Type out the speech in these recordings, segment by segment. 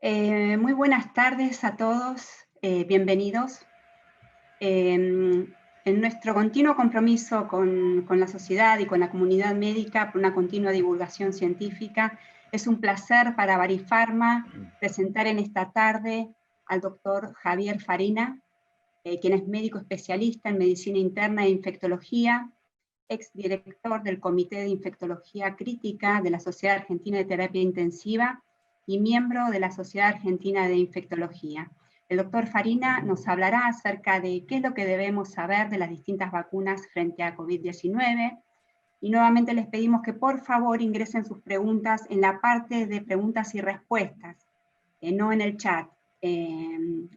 Muy buenas tardes a todos, bienvenidos. En nuestro continuo compromiso con la sociedad y con la comunidad médica por una continua divulgación científica, es un placer para Barifarma presentar en esta tarde al doctor Javier Farina, quien es médico especialista en medicina interna e infectología, exdirector del Comité de Infectología Crítica de la Sociedad Argentina de Terapia Intensiva y miembro de la Sociedad Argentina de Infectología. El doctor Farina nos hablará acerca de qué es lo que debemos saber de las distintas vacunas frente a COVID-19, y nuevamente les pedimos que por favor ingresen sus preguntas en la parte de preguntas y respuestas, no en el chat.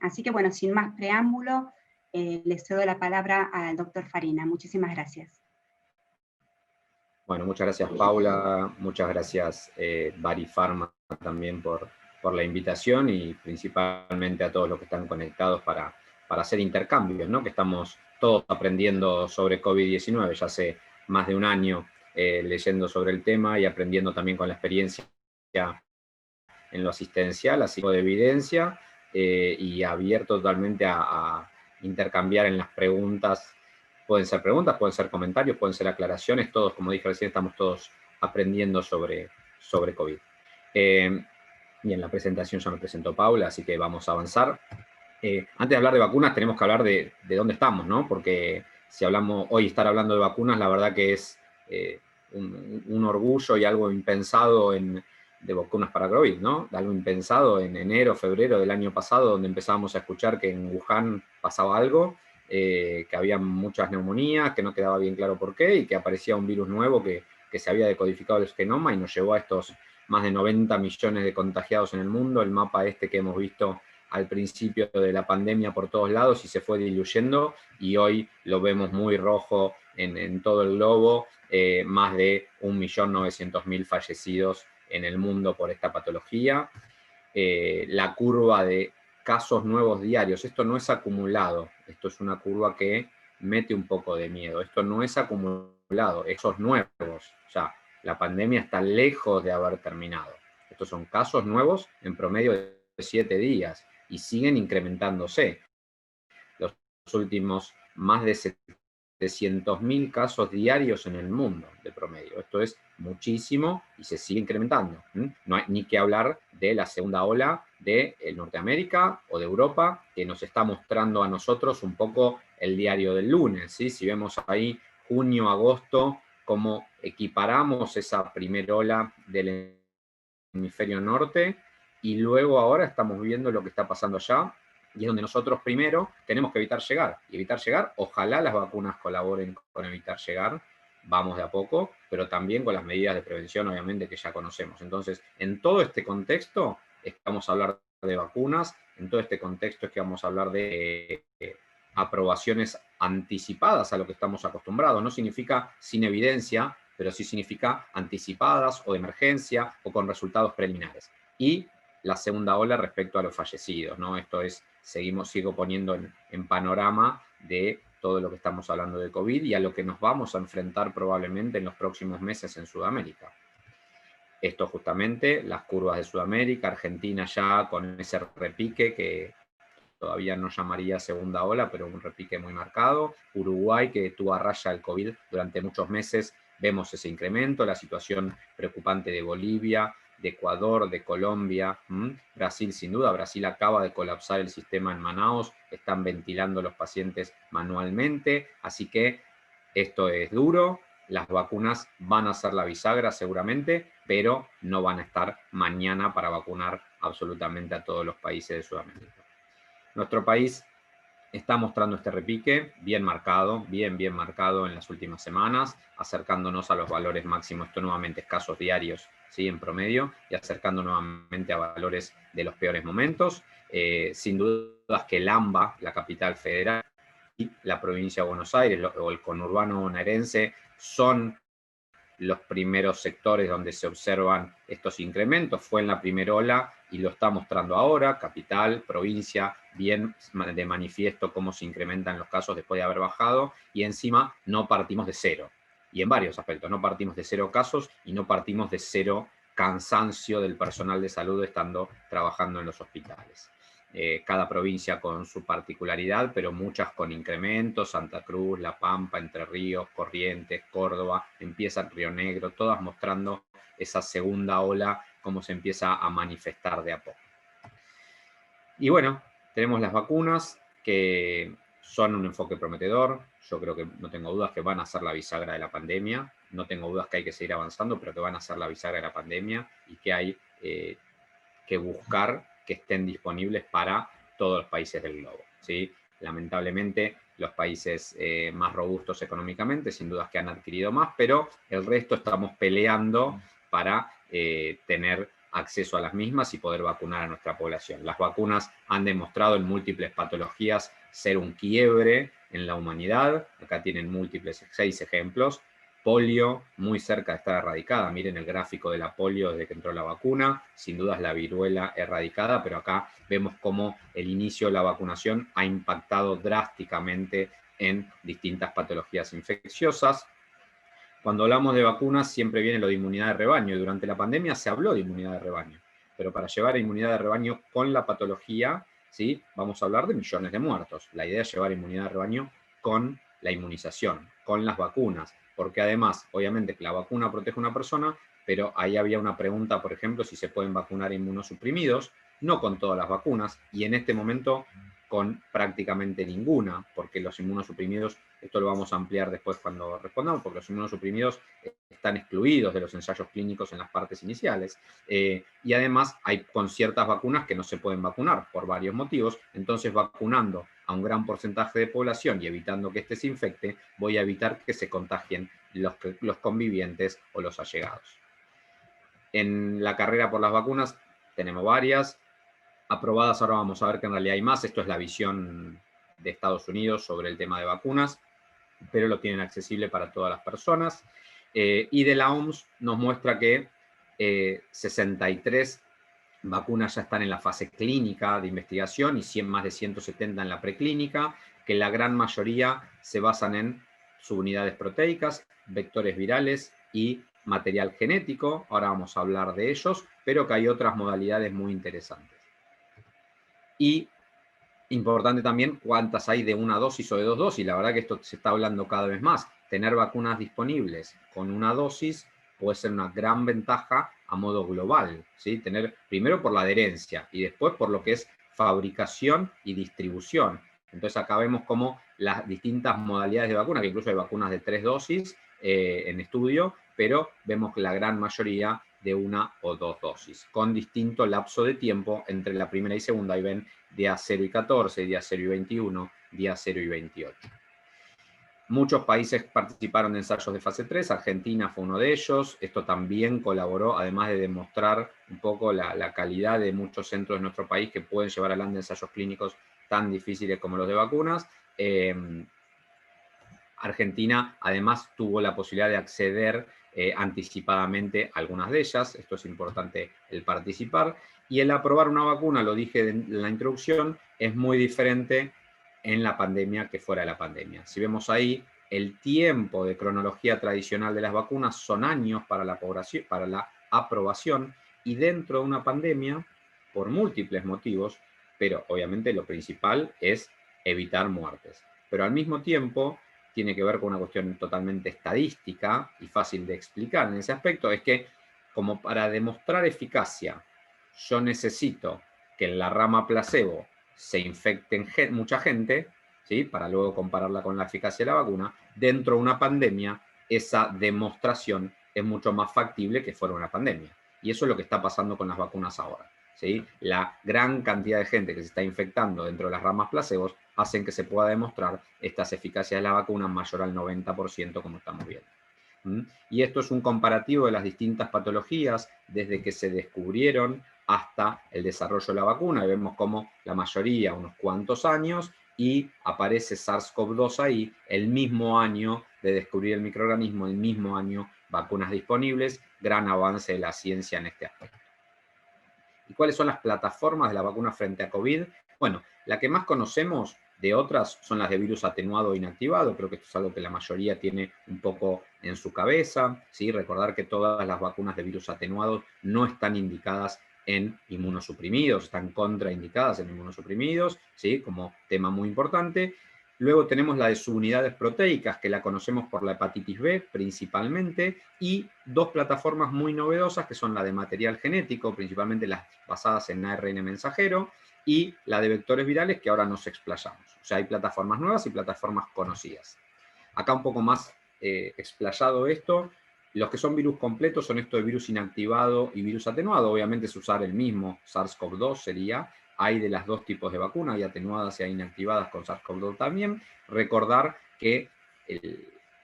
Así que bueno, sin más preámbulo, les cedo la palabra al doctor Farina. Muchísimas gracias. Bueno, muchas gracias Paula, muchas gracias Barifarma también por la invitación y principalmente a todos los que están conectados para hacer intercambios, ¿no? Que estamos todos aprendiendo sobre COVID-19, ya hace más de un año leyendo sobre el tema y aprendiendo también con la experiencia en lo asistencial, así como de evidencia, y abierto totalmente a intercambiar en las preguntas. Pueden ser preguntas, pueden ser comentarios, pueden ser aclaraciones, todos, como dije recién, estamos todos aprendiendo sobre COVID. Bien, la presentación ya me presentó Paula, así que vamos a avanzar. Antes de hablar de vacunas, tenemos que hablar de dónde estamos, ¿no? Porque si hablamos, hoy estar hablando de vacunas, la verdad que es un orgullo y algo impensado de vacunas para COVID, ¿no? Algo impensado en enero, febrero del año pasado, donde empezábamos a escuchar que en Wuhan pasaba algo, que había muchas neumonías, que no quedaba bien claro por qué, y que aparecía un virus nuevo que se había decodificado el genoma y nos llevó a estos más de 90 millones de contagiados en el mundo, el mapa este que hemos visto al principio de la pandemia por todos lados y se fue diluyendo, y hoy lo vemos muy rojo en todo el globo, más de 1.900.000 fallecidos en el mundo por esta patología. La curva de casos nuevos diarios, esto no es acumulado, esto es una curva que mete un poco de miedo, esto no es acumulado, esos nuevos, o sea, la pandemia está lejos de haber terminado. Estos son casos nuevos en promedio de 7 días y siguen incrementándose. Los últimos más de 700.000 casos diarios en el mundo de promedio. Esto es muchísimo y se sigue incrementando. No hay ni que hablar de la segunda ola de Norteamérica o de Europa, que nos está mostrando a nosotros un poco el diario del lunes, ¿sí? Si vemos ahí junio, agosto, cómo equiparamos esa primera ola del hemisferio norte, y luego ahora estamos viendo lo que está pasando allá, y es donde nosotros primero tenemos que evitar llegar. Y evitar llegar, ojalá las vacunas colaboren con evitar llegar, vamos de a poco, pero también con las medidas de prevención, obviamente, que ya conocemos. Entonces, en todo este contexto es que vamos a hablar de vacunas, en todo este contexto es que vamos a hablar de aprobaciones anticipadas a lo que estamos acostumbrados. No significa sin evidencia, pero sí significa anticipadas o de emergencia o con resultados preliminares. Y la segunda ola respecto a los fallecidos, ¿no? Esto es, sigo poniendo en panorama de todo lo que estamos hablando de COVID y a lo que nos vamos a enfrentar probablemente en los próximos meses en Sudamérica. Esto justamente, las curvas de Sudamérica, Argentina ya con ese repique que todavía no llamaría segunda ola, pero un repique muy marcado. Uruguay, que tuvo a raya el COVID durante muchos meses, vemos ese incremento, la situación preocupante de Bolivia, de Ecuador, de Colombia, Brasil sin duda. Brasil acaba de colapsar el sistema en Manaos, están ventilando los pacientes manualmente, así que esto es duro. Las vacunas van a ser la bisagra seguramente, pero no van a estar mañana para vacunar absolutamente a todos los países de Sudamérica. Nuestro país está mostrando este repique bien marcado, bien marcado en las últimas semanas, acercándonos a los valores máximos, esto nuevamente escasos diarios, ¿sí? En promedio, y acercando nuevamente a valores de los peores momentos. Sin dudas que el AMBA, la capital federal, y la provincia de Buenos Aires o el conurbano bonaerense son los primeros sectores donde se observan estos incrementos. Fue en la primera ola y lo está mostrando ahora, capital, provincia, bien de manifiesto cómo se incrementan los casos después de haber bajado, y encima no partimos de cero. Y en varios aspectos, no partimos de 0 casos y no partimos de 0 cansancio del personal de salud estando trabajando en los hospitales. Cada provincia con su particularidad, pero muchas con incrementos: Santa Cruz, La Pampa, Entre Ríos, Corrientes, Córdoba, empieza Río Negro, todas mostrando esa segunda ola, cómo se empieza a manifestar de a poco. Y bueno, tenemos las vacunas, que son un enfoque prometedor. Yo creo que no tengo dudas que van a ser la bisagra de la pandemia. No tengo dudas que hay que seguir avanzando, pero que van a ser la bisagra de la pandemia y que hay que buscar que estén disponibles para todos los países del globo, ¿sí? Lamentablemente, los países más robustos económicamente, sin dudas que han adquirido más, pero el resto estamos peleando para tener acceso a las mismas y poder vacunar a nuestra población. Las vacunas han demostrado en múltiples patologías ser un quiebre en la humanidad. Acá tienen múltiples, 6 ejemplos. Polio, muy cerca de estar erradicada. Miren el gráfico de la polio desde que entró la vacuna. Sin duda es la viruela erradicada, pero acá vemos cómo el inicio de la vacunación ha impactado drásticamente en distintas patologías infecciosas. Cuando hablamos de vacunas siempre viene lo de inmunidad de rebaño, y durante la pandemia se habló de inmunidad de rebaño, pero para llevar a inmunidad de rebaño con la patología, ¿sí?, vamos a hablar de millones de muertos. La idea es llevar inmunidad de rebaño con la inmunización, con las vacunas, porque además, obviamente, que la vacuna protege a una persona, pero ahí había una pregunta, por ejemplo, si se pueden vacunar inmunosuprimidos, no con todas las vacunas, y en este momento con prácticamente ninguna, porque los inmunosuprimidos, esto lo vamos a ampliar después cuando respondamos, porque los inmunosuprimidos están excluidos de los ensayos clínicos en las partes iniciales, y además hay con ciertas vacunas que no se pueden vacunar por varios motivos. Entonces, vacunando a un gran porcentaje de población y evitando que éste se infecte, voy a evitar que se contagien los convivientes o los allegados. En la carrera por las vacunas tenemos varias aprobadas. Ahora vamos a ver que en realidad hay más. Esto es la visión de Estados Unidos sobre el tema de vacunas, pero lo tienen accesible para todas las personas. Y de la OMS nos muestra que 63 vacunas ya están en la fase clínica de investigación y más de 170 en la preclínica, que la gran mayoría se basan en subunidades proteicas, vectores virales y material genético. Ahora vamos a hablar de ellos, pero que hay otras modalidades muy interesantes. Y importante también cuántas hay de una dosis o de 2 dosis. La verdad que esto se está hablando cada vez más. Tener vacunas disponibles con una dosis puede ser una gran ventaja a modo global, ¿sí? Tener, primero por la adherencia y después por lo que es fabricación y distribución. Entonces acá vemos cómo las distintas modalidades de vacuna, que incluso hay vacunas de 3 dosis en estudio, pero vemos que la gran mayoría de 1 o 2 dosis, con distinto lapso de tiempo entre la primera y segunda. Y ven día 0 y 14, día 0 y 21, día 0 y 28. Muchos países participaron de ensayos de fase 3, Argentina fue uno de ellos. Esto también colaboró, además de demostrar un poco la calidad de muchos centros de nuestro país que pueden llevar adelante ensayos clínicos tan difíciles como los de vacunas. Argentina además tuvo la posibilidad de acceder anticipadamente a algunas de ellas. Esto es importante, el participar. Y el aprobar una vacuna, lo dije en la introducción, es muy diferente en la pandemia que fuera de la pandemia. Si vemos ahí, el tiempo de cronología tradicional de las vacunas son años para la aprobación, y dentro de una pandemia, por múltiples motivos, pero obviamente lo principal es evitar muertes. Pero al mismo tiempo, tiene que ver con una cuestión totalmente estadística y fácil de explicar en ese aspecto, es que como para demostrar eficacia, yo necesito que en la rama placebo se infecten mucha gente, ¿sí?, para luego compararla con la eficacia de la vacuna. Dentro de una pandemia, esa demostración es mucho más factible que fuera una pandemia. Y eso es lo que está pasando con las vacunas ahora, ¿sí? La gran cantidad de gente que se está infectando dentro de las ramas placebos hacen que se pueda demostrar estas eficacias de la vacuna mayor al 90%, como estamos viendo. Y esto es un comparativo de las distintas patologías desde que se descubrieron hasta el desarrollo de la vacuna, y vemos cómo la mayoría unos cuantos años, y aparece SARS-CoV-2 ahí, el mismo año de descubrir el microorganismo, el mismo año vacunas disponibles. Gran avance de la ciencia en este aspecto. ¿Y cuáles son las plataformas de la vacuna frente a COVID? Bueno, la que más conocemos de otras son las de virus atenuado o inactivado. Creo que esto es algo que la mayoría tiene un poco en su cabeza, ¿sí? Recordar que todas las vacunas de virus atenuado no están indicadas en inmunosuprimidos, están contraindicadas en inmunosuprimidos, ¿sí? Como tema muy importante. Luego tenemos la de subunidades proteicas, que la conocemos por la hepatitis B principalmente, y dos plataformas muy novedosas, que son la de material genético, principalmente las basadas en ARN mensajero, y la de vectores virales, que ahora nos explayamos. O sea, hay plataformas nuevas y plataformas conocidas. Acá un poco más explayado esto, los que son virus completos son esto de virus inactivado y virus atenuado. Obviamente es usar el mismo SARS-CoV-2 sería. Hay de las dos tipos de vacunas, hay atenuadas y hay inactivadas con SARS-CoV-2 también. Recordar que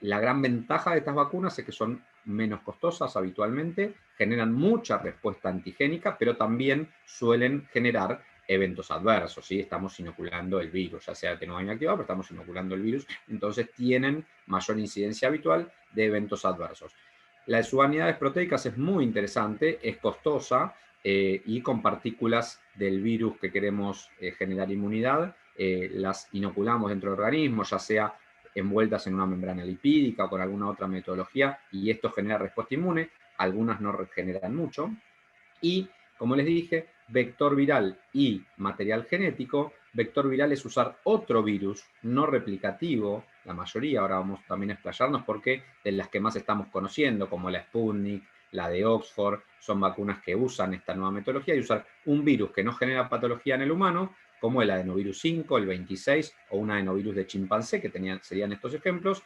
la gran ventaja de estas vacunas es que son menos costosas habitualmente, generan mucha respuesta antigénica, pero también suelen generar eventos adversos, ¿sí? Estamos inoculando el virus, ya sea atenuado o inactivado, pero estamos inoculando el virus, entonces tienen mayor incidencia habitual de eventos adversos. La de subunidades proteicas es muy interesante, es costosa y con partículas del virus que queremos generar inmunidad, las inoculamos dentro del organismo, ya sea envueltas en una membrana lipídica o con alguna otra metodología, y esto genera respuesta inmune, algunas no generan mucho, y como les dije, vector viral y material genético. Vector viral es usar otro virus no replicativo, la mayoría, ahora vamos también a explayarnos porque de las que más estamos conociendo, como la Sputnik, la de Oxford, son vacunas que usan esta nueva metodología y usar un virus que no genera patología en el humano, como el adenovirus 5, el 26 o un adenovirus de chimpancé, que serían estos ejemplos,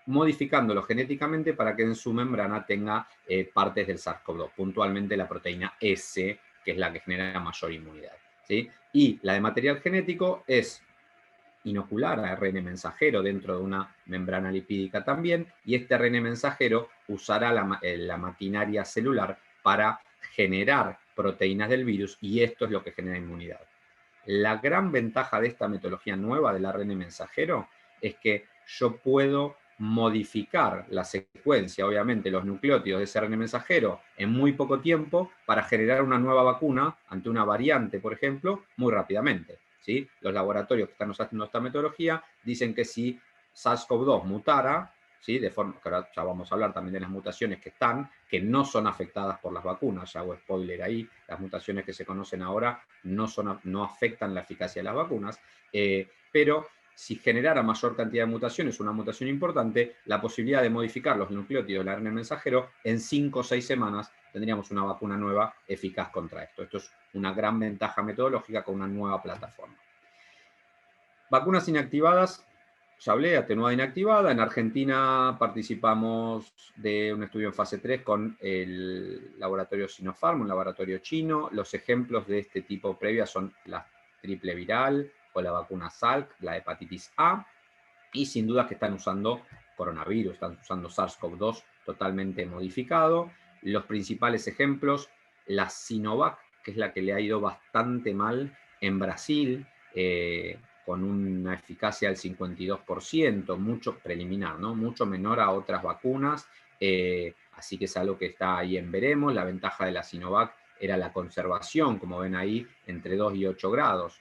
modificándolo genéticamente para que en su membrana tenga partes del SARS-CoV-2, puntualmente la proteína S, que es la que genera mayor inmunidad, ¿sí? Y la de material genético es inocular a ARN mensajero dentro de una membrana lipídica también, y este ARN mensajero usará la maquinaria celular para generar proteínas del virus, y esto es lo que genera inmunidad. La gran ventaja de esta metodología nueva del ARN mensajero es que yo puedo modificar la secuencia, obviamente los nucleótidos de ese ARN mensajero en muy poco tiempo para generar una nueva vacuna ante una variante, por ejemplo, muy rápidamente, ¿sí? Los laboratorios que están usando esta metodología dicen que si SARS-CoV-2 mutara, ¿sí? De forma que ahora ya vamos a hablar también de las mutaciones que no son afectadas por las vacunas, ya hago spoiler ahí, las mutaciones que se conocen ahora no afectan la eficacia de las vacunas, pero si generara mayor cantidad de mutaciones, una mutación importante, la posibilidad de modificar los nucleótidos del ARN mensajero, en 5 o 6 semanas tendríamos una vacuna nueva eficaz contra esto. Esto es una gran ventaja metodológica con una nueva plataforma. Vacunas inactivadas, ya hablé, atenuada inactivada. En Argentina participamos de un estudio en fase 3 con el laboratorio Sinopharm, un laboratorio chino. Los ejemplos de este tipo previa son la triple viral o la vacuna Salk, la hepatitis A, y sin duda que están usando coronavirus, están usando SARS-CoV-2 totalmente modificado. Los principales ejemplos, la Sinovac, que es la que le ha ido bastante mal en Brasil, con una eficacia del 52%, mucho preliminar, ¿no? Mucho menor a otras vacunas, así que es algo que está ahí en veremos. La ventaja de la Sinovac era la conservación, como ven ahí, entre 2 y 8 grados.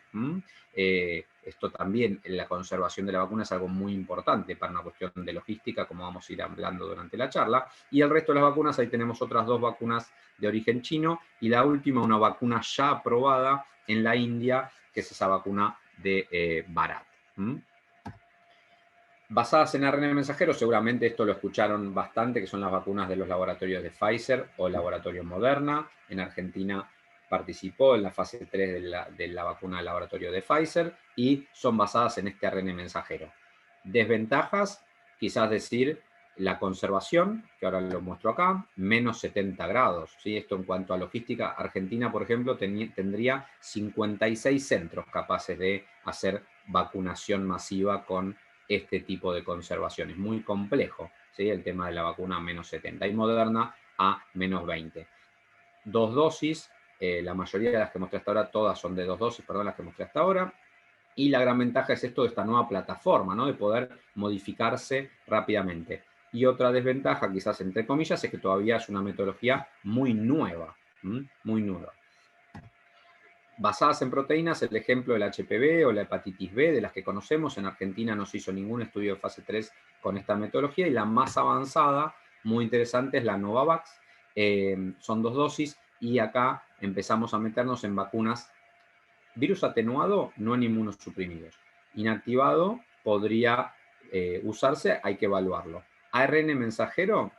Esto también, la conservación de la vacuna es algo muy importante para una cuestión de logística, como vamos a ir hablando durante la charla. Y el resto de las vacunas, ahí tenemos otras 2 vacunas de origen chino, y la última, una vacuna ya aprobada en la India, que es esa vacuna de Bharat. Basadas en ARN mensajero, seguramente esto lo escucharon bastante, que son las vacunas de los laboratorios de Pfizer o el laboratorio Moderna. En Argentina participó en la fase 3 de la vacuna del laboratorio de Pfizer y son basadas en este ARN mensajero. Desventajas, quizás decir la conservación, que ahora lo muestro acá, menos 70 grados. ¿Sí? Esto en cuanto a logística, Argentina, por ejemplo, tendría 56 centros capaces de hacer vacunación masiva con este tipo de conservación. Es muy complejo, ¿sí? El tema de la vacuna a menos 70 y Moderna a menos 20. 2 dosis, la mayoría de las que mostré hasta ahora, todas son de 2 dosis, perdón, las que mostré hasta ahora. Y la gran ventaja es esto de esta nueva plataforma, ¿no? De poder modificarse rápidamente. Y otra desventaja, quizás entre comillas, es que todavía es una metodología muy nueva, muy nueva. basadas en proteínas, el ejemplo del HPV o la hepatitis B, de las que conocemos. En Argentina no se hizo ningún estudio de fase 3 con esta metodología, y la más avanzada, muy interesante, es la Novavax. Son 2 dosis, y acá empezamos a meternos en vacunas. Virus atenuado, no en inmunosuprimidos. Inactivado podría usarse, hay que evaluarlo. ARN mensajero,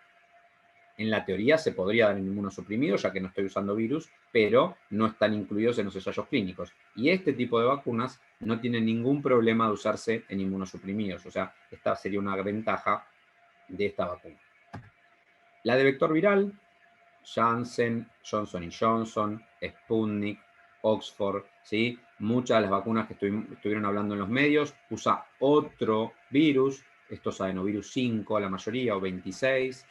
en la teoría se podría dar en inmunosuprimidos, ya que no estoy usando virus, pero no están incluidos en los ensayos clínicos. Y este tipo de vacunas no tienen ningún problema de usarse en inmunosuprimidos. O sea, esta sería una ventaja de esta vacuna. La de vector viral, Janssen, Johnson & Johnson, Sputnik, Oxford, ¿sí? Muchas de las vacunas que estuvieron hablando en los medios usa otro virus, estos adenovirus 5 la mayoría, o 26,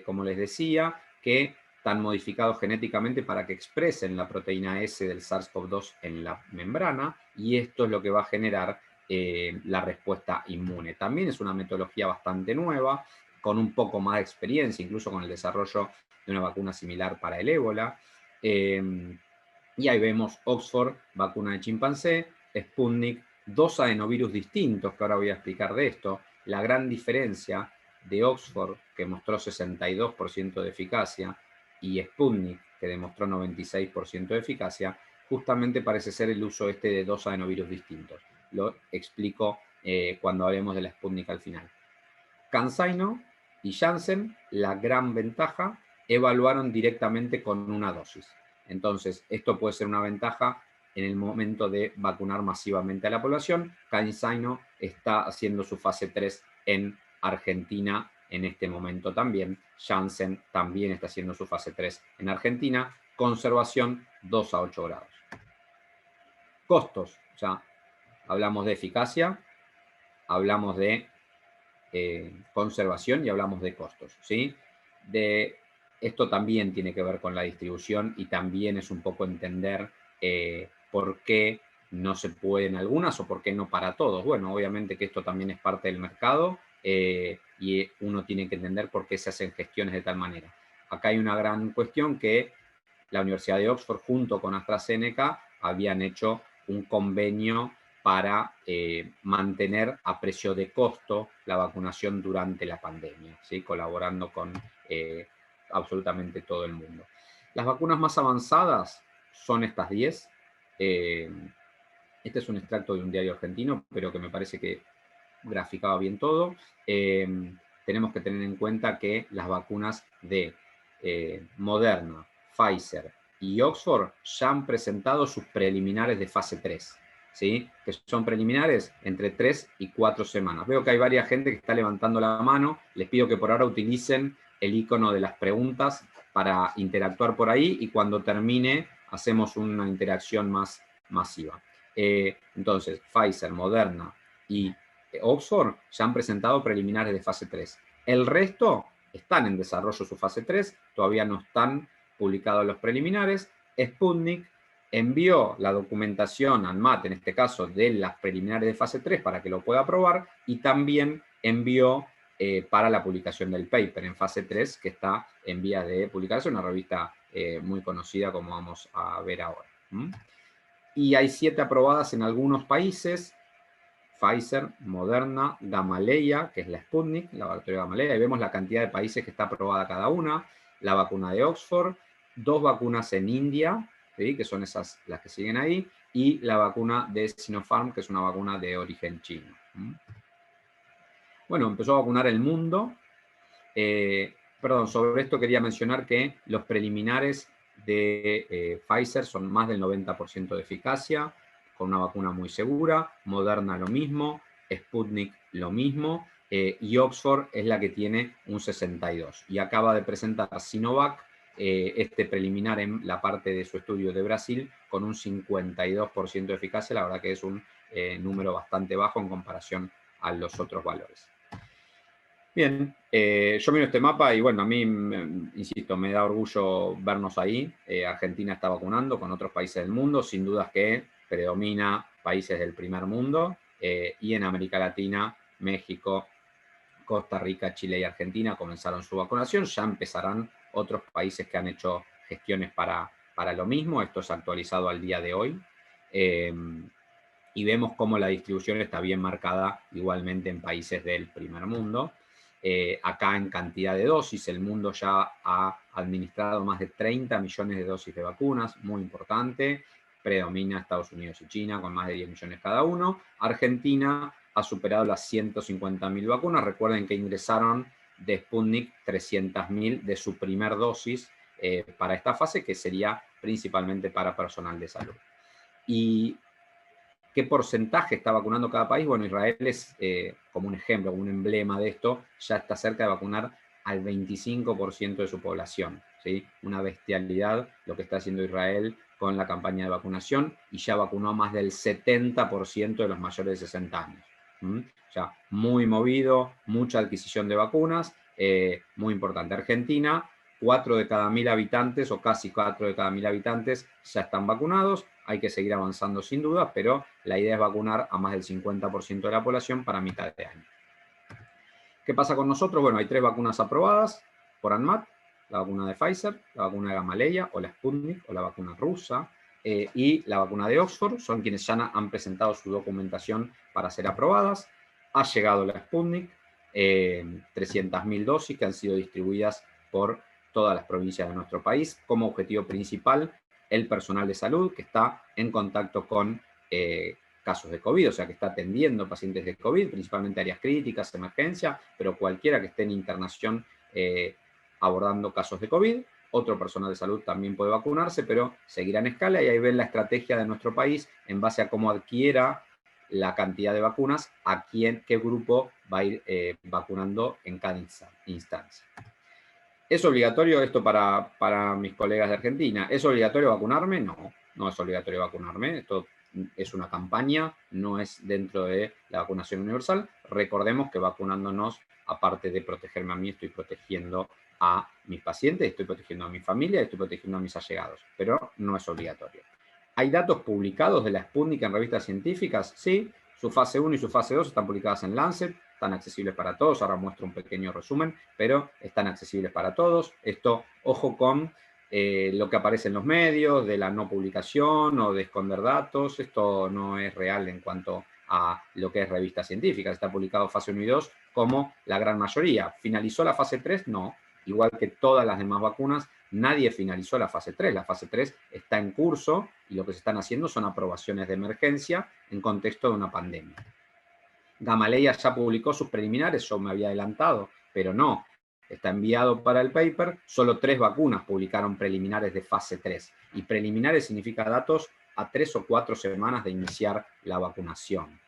como les decía, que están modificados genéticamente para que expresen la proteína S del SARS-CoV-2 en la membrana, y esto es lo que va a generar la respuesta inmune. También es una metodología bastante nueva, con un poco más de experiencia, incluso con el desarrollo de una vacuna similar para el ébola. Y ahí vemos Oxford, vacuna de chimpancé, Sputnik, 2 adenovirus distintos, que ahora voy a explicar de esto. La gran diferencia de Oxford, que mostró 62% de eficacia, y Sputnik, que demostró 96% de eficacia, justamente parece ser el uso de 2 adenovirus distintos. Lo explico cuando hablemos de la Sputnik al final. CanSino y Janssen, la gran ventaja, evaluaron directamente con una dosis. Entonces, esto puede ser una ventaja en el momento de vacunar masivamente a la población. CanSino está haciendo su fase 3 en Argentina en este momento también. Janssen también está haciendo su fase 3 en Argentina. Conservación 2 a 8 grados. Costos, o sea, hablamos de eficacia, hablamos de conservación y hablamos de costos, ¿sí? Esto también tiene que ver con la distribución, y también es un poco entender por qué no se pueden algunas o por qué no para todos. Bueno, obviamente que esto también es parte del mercado, y uno tiene que entender por qué se hacen gestiones de tal manera. Acá hay una gran cuestión, que la Universidad de Oxford junto con AstraZeneca habían hecho un convenio para mantener a precio de costo la vacunación durante la pandemia, ¿sí? Colaborando con absolutamente todo el mundo. Las vacunas más avanzadas son estas 10. Este es un extracto de un diario argentino, pero que me parece que graficaba bien todo. Tenemos que tener en cuenta que las vacunas de Moderna, Pfizer y Oxford ya han presentado sus preliminares de fase 3, ¿sí? Que son preliminares entre 3 y 4 semanas. Veo que hay varias gente que está levantando la mano. Les pido que por ahora utilicen el icono de las preguntas para interactuar por ahí, y cuando termine hacemos una interacción más masiva. Entonces, Pfizer, Moderna y Oxford ya han presentado preliminares de fase 3. El resto están en desarrollo su fase 3, todavía no están publicados los preliminares. Sputnik envió la documentación a ANMAT, en este caso, de las preliminares de fase 3 para que lo pueda aprobar, y también envió para la publicación del paper en fase 3, que está en vías de publicación, una revista muy conocida, como vamos a ver ahora. Y hay 7 aprobadas en algunos países: Pfizer, Moderna, Gamaleya, que es la Sputnik, la bacteria Gamaleya, y vemos la cantidad de países que está aprobada cada una. La vacuna de Oxford, 2 vacunas en India, ¿sí? Que son esas las que siguen ahí, y la vacuna de Sinopharm, que es una vacuna de origen chino. Bueno, empezó a vacunar el mundo. Sobre esto quería mencionar que los preliminares de Pfizer son más del 90% de eficacia, con una vacuna muy segura. Moderna lo mismo, Sputnik lo mismo, y Oxford es la que tiene un 62%. Y acaba de presentar Sinovac este preliminar en la parte de su estudio de Brasil con un 52% de eficacia. La verdad que es un número bastante bajo en comparación a los otros valores. Bien, yo miro este mapa y bueno, a mí, insisto, me da orgullo vernos ahí. Argentina está vacunando con otros países del mundo, sin dudas que predomina países del primer mundo, y en América Latina, México, Costa Rica, Chile y Argentina comenzaron su vacunación. Ya empezarán otros países que han hecho gestiones para para lo mismo, esto es actualizado al día de hoy, y vemos cómo la distribución está bien marcada igualmente en países del primer mundo. Acá en cantidad de dosis, el mundo ya ha administrado más de 30 millones de dosis de vacunas, muy importante. Predomina Estados Unidos y China con más de 10 millones cada uno. Argentina ha superado las 150.000 vacunas. Recuerden que ingresaron de Sputnik 300.000 de su primer dosis para esta fase, que sería principalmente para personal de salud. ¿Y qué porcentaje está vacunando cada país? Bueno, Israel es como un ejemplo, como un emblema de esto, ya está cerca de vacunar al 25% de su población, ¿sí? Una bestialidad lo que está haciendo Israel con la campaña de vacunación, y ya vacunó a más del 70% de los mayores de 60 años. Ya muy movido, mucha adquisición de vacunas, muy importante. Argentina, 4 de cada 1000 habitantes, o casi 4 de cada 1000 habitantes, ya están vacunados. Hay que seguir avanzando sin duda, pero la idea es vacunar a más del 50% de la población para mitad de año. ¿Qué pasa con nosotros? Bueno, hay 3 vacunas aprobadas por ANMAT: la vacuna de Pfizer, la vacuna de Gamaleya o la Sputnik, o la vacuna rusa, y la vacuna de Oxford. Son quienes ya han presentado su documentación para ser aprobadas. Ha llegado la Sputnik, 300.000 dosis que han sido distribuidas por todas las provincias de nuestro país, como objetivo principal el personal de salud que está en contacto con casos de COVID, o sea, que está atendiendo pacientes de COVID, principalmente áreas críticas, emergencia, pero cualquiera que esté en internación abordando casos de COVID. Otro personal de salud también puede vacunarse, pero seguirá en escala, y ahí ven la estrategia de nuestro país en base a cómo adquiera la cantidad de vacunas, a qué grupo va a ir vacunando en cada instancia. ¿Es obligatorio esto para mis colegas de Argentina? ¿Es obligatorio vacunarme? No, no es obligatorio vacunarme. Esto es una campaña, no es dentro de la vacunación universal. Recordemos que vacunándonos, aparte de protegerme a mí, estoy protegiendo a mis pacientes, estoy protegiendo a mi familia, estoy protegiendo a mis allegados, pero no es obligatorio. ¿Hay datos publicados de la Sputnik en revistas científicas? Sí, su fase 1 y su fase 2 están publicadas en Lancet, están accesibles para todos. Ahora muestro un pequeño resumen, pero están accesibles para todos. Esto, ojo con lo que aparece en los medios, de la no publicación o de esconder datos. Esto no es real en cuanto a lo que es revistas científicas. Está publicado fase 1 y 2 como la gran mayoría. ¿Finalizó la fase 3? No. Igual que todas las demás vacunas, nadie finalizó la fase 3. La fase 3 está en curso, y lo que se están haciendo son aprobaciones de emergencia en contexto de una pandemia. Gamaleya ya publicó sus preliminares, yo me había adelantado, pero no. Está enviado para el paper. Solo 3 vacunas publicaron preliminares de fase 3. Y preliminares significa datos a 3 o 4 semanas de iniciar la vacunación.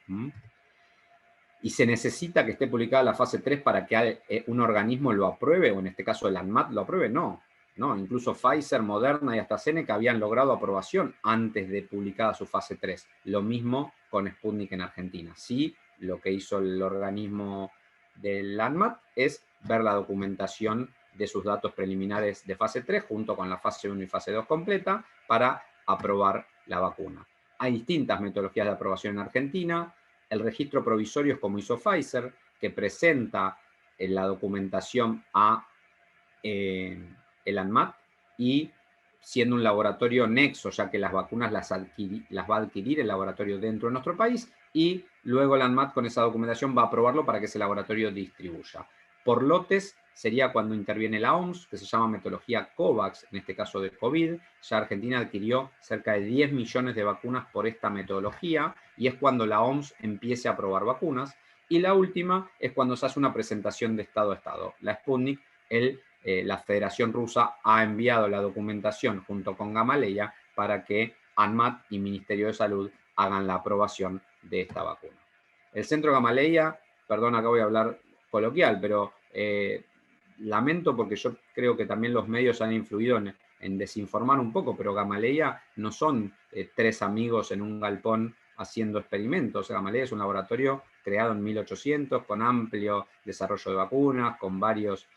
¿Y se necesita que esté publicada la fase 3 para que un organismo lo apruebe, o en este caso el ANMAT lo apruebe? No. No, incluso Pfizer, Moderna y AstraZeneca habían logrado aprobación antes de publicada su fase 3. Lo mismo con Sputnik en Argentina. Sí, lo que hizo el organismo del ANMAT es ver la documentación de sus datos preliminares de fase 3 junto con la fase 1 y fase 2 completa para aprobar la vacuna. Hay distintas metodologías de aprobación en Argentina. El registro provisorio es como hizo Pfizer, que presenta la documentación a el ANMAT, y siendo un laboratorio nexo, ya que las vacunas las va a adquirir el laboratorio dentro de nuestro país, y luego el ANMAT con esa documentación va a aprobarlo para que ese laboratorio distribuya. Por lotes sería cuando interviene la OMS, que se llama metodología COVAX, en este caso de COVID. Ya Argentina adquirió cerca de 10 millones de vacunas por esta metodología, y es cuando la OMS empiece a aprobar vacunas. Y la última es cuando se hace una presentación de Estado a Estado. La Sputnik, la Federación Rusa ha enviado la documentación junto con Gamaleya para que ANMAT y Ministerio de Salud hagan la aprobación de esta vacuna. El Centro Gamaleya, perdón, acá voy a hablar coloquial, pero lamento porque yo creo que también los medios han influido en desinformar un poco, pero Gamaleya no son 3 amigos en un galpón haciendo experimentos. Gamaleya es un laboratorio creado en 1800 con amplio desarrollo de vacunas, con varios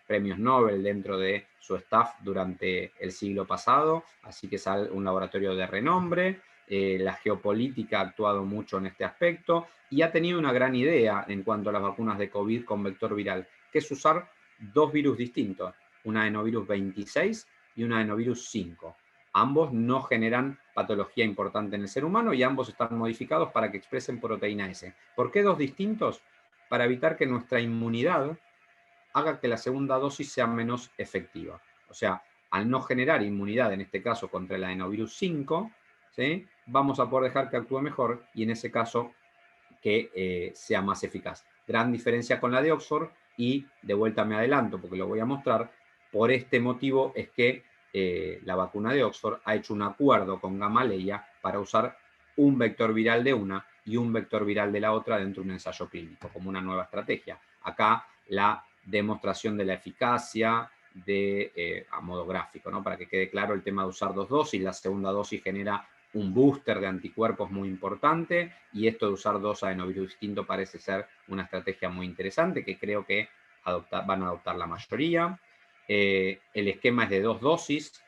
premios Nobel dentro de su staff durante el siglo pasado, así que es un laboratorio de renombre. La geopolítica ha actuado mucho en este aspecto y ha tenido una gran idea en cuanto a las vacunas de COVID con vector viral, que es usar 2 virus distintos, una adenovirus 26 y una adenovirus 5. Ambos no generan patología importante en el ser humano y ambos están modificados para que expresen proteína S. ¿Por qué dos distintos? Para evitar que nuestra inmunidad haga que la segunda dosis sea menos efectiva. O sea, al no generar inmunidad, en este caso contra el adenovirus 5, ¿sí?, vamos a poder dejar que actúe mejor y en ese caso que sea más eficaz. Gran diferencia con la de Oxford y de vuelta me adelanto porque lo voy a mostrar. Por este motivo es que la vacuna de Oxford ha hecho un acuerdo con Gamaleya para usar un vector viral de una y un vector viral de la otra dentro de un ensayo clínico, como una nueva estrategia. Acá la demostración de la eficacia a modo gráfico, ¿no? Para que quede claro el tema de usar dos dosis. La segunda dosis genera un booster de anticuerpos muy importante y esto de usar dos adenovirus distintos parece ser una estrategia muy interesante que creo que van a adoptar la mayoría. El esquema es de dos dosis.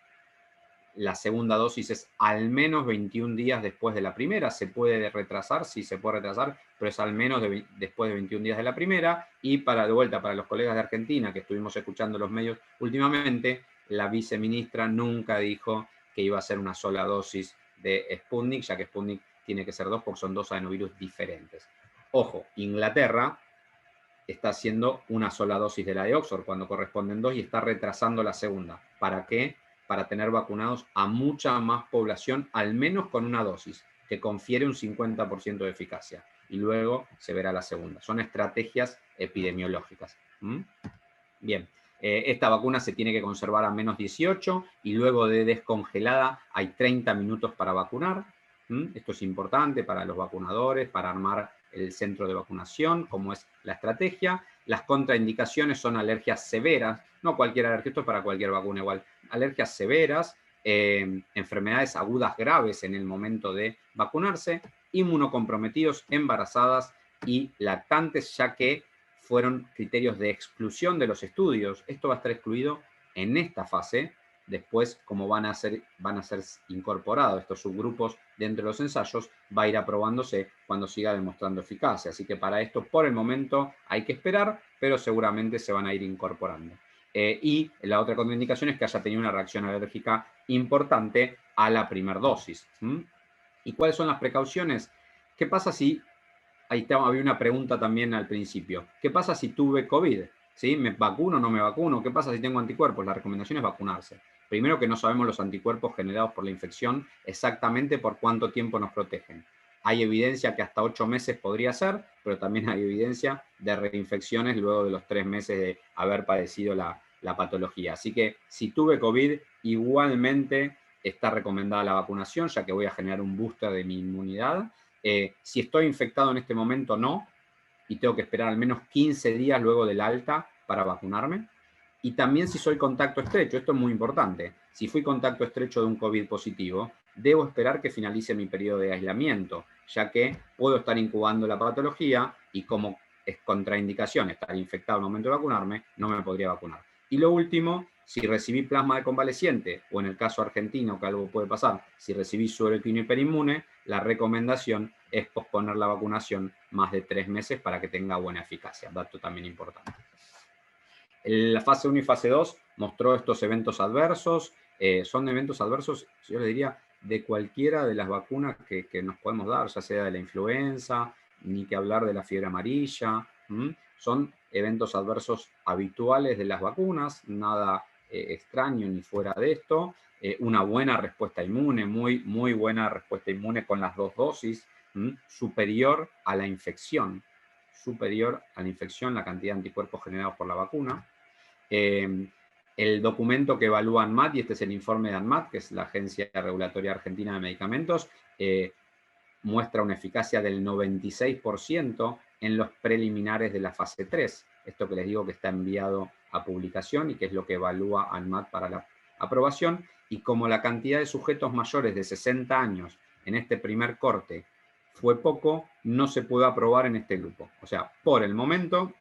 La segunda dosis es al menos 21 días después de la primera. Se puede retrasar, sí se puede retrasar, pero es al menos después de 21 días de la primera. Y de vuelta, para los colegas de Argentina que estuvimos escuchando los medios últimamente, la viceministra nunca dijo que iba a ser una sola dosis de Sputnik, ya que Sputnik tiene que ser dos porque son dos adenovirus diferentes. Ojo, Inglaterra está haciendo una sola dosis de la de Oxford cuando corresponden dos y está retrasando la segunda. ¿Para qué? Para tener vacunados a mucha más población, al menos con una dosis, que confiere un 50% de eficacia. Y luego se verá la segunda. Son estrategias epidemiológicas. Bien. Esta vacuna se tiene que conservar a menos 18 y luego de descongelada hay 30 minutos para vacunar. Esto es importante para los vacunadores, para armar el centro de vacunación, como es la estrategia. Las contraindicaciones son alergias severas, no cualquier alergia, esto es para cualquier vacuna igual. Alergias severas, enfermedades agudas graves en el momento de vacunarse, inmunocomprometidos, embarazadas y lactantes, ya que fueron criterios de exclusión de los estudios. Esto va a estar excluido en esta fase. Después, como van a ser incorporados estos subgrupos dentro de los ensayos, va a ir aprobándose cuando siga demostrando eficacia. Así que para esto, por el momento, hay que esperar, pero seguramente se van a ir incorporando. Y la otra contraindicación es que haya tenido una reacción alérgica importante a la primera dosis. ¿Y cuáles son las precauciones? ¿Qué pasa si había una pregunta también al principio? ¿Qué pasa si tuve COVID? ¿Sí? ¿Me vacuno o no me vacuno? ¿Qué pasa si tengo anticuerpos? La recomendación es vacunarse. Primero, que no sabemos los anticuerpos generados por la infección exactamente por cuánto tiempo nos protegen. Hay evidencia que hasta 8 meses podría ser, pero también hay evidencia de reinfecciones luego de los 3 meses de haber padecido la patología. Así que si tuve COVID, igualmente está recomendada la vacunación, ya que voy a generar un booster de mi inmunidad. Si estoy infectado en este momento, no, y tengo que esperar al menos 15 días luego del alta para vacunarme. Y también si soy contacto estrecho, esto es muy importante. Si fui contacto estrecho de un COVID positivo, debo esperar que finalice mi periodo de aislamiento, ya que puedo estar incubando la patología y como es contraindicación estar infectado al momento de vacunarme, no me podría vacunar. Y lo último, si recibí plasma de convaleciente, o en el caso argentino, que algo puede pasar, si recibí suero equino hiperinmune, la recomendación es posponer la vacunación más de 3 meses para que tenga buena eficacia. Dato también importante. La fase 1 y fase 2 mostró estos eventos adversos. Son eventos adversos, yo les diría, de cualquiera de las vacunas que nos podemos dar, ya sea de la influenza, ni que hablar de la fiebre amarilla. Son eventos adversos habituales de las vacunas, nada extraño ni fuera de esto. Una buena respuesta inmune, muy buena respuesta inmune con las 2 dosis, superior a la infección, la cantidad de anticuerpos generados por la vacuna. El documento que evalúa ANMAT, y este es el informe de ANMAT, que es la Agencia Regulatoria Argentina de Medicamentos, muestra una eficacia del 96% en los preliminares de la fase 3. Esto que les digo que está enviado a publicación y que es lo que evalúa ANMAT para la aprobación. Y como la cantidad de sujetos mayores de 60 años en este primer corte fue poco, no se puede aprobar en este grupo. O sea, por el momento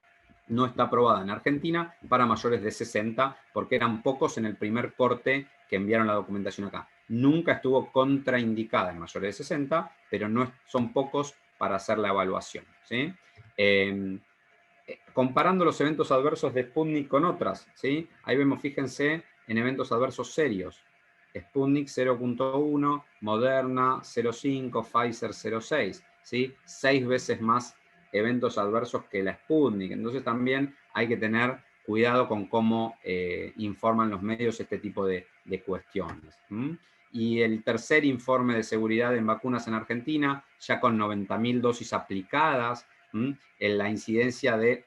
no está aprobada en Argentina para mayores de 60 porque eran pocos en el primer corte que enviaron la documentación acá. Nunca estuvo contraindicada en mayores de 60, pero no son pocos para hacer la evaluación, ¿sí? Comparando los eventos adversos de Sputnik con otras, ¿sí? Ahí vemos, fíjense, en eventos adversos serios. Sputnik 0.1, Moderna 0.5, Pfizer 0.6, ¿sí? 6 veces más eventos adversos que la Sputnik. Entonces también hay que tener cuidado con cómo informan los medios este tipo de cuestiones. Y el tercer informe de seguridad en vacunas en Argentina, ya con 90.000 dosis aplicadas, en la incidencia de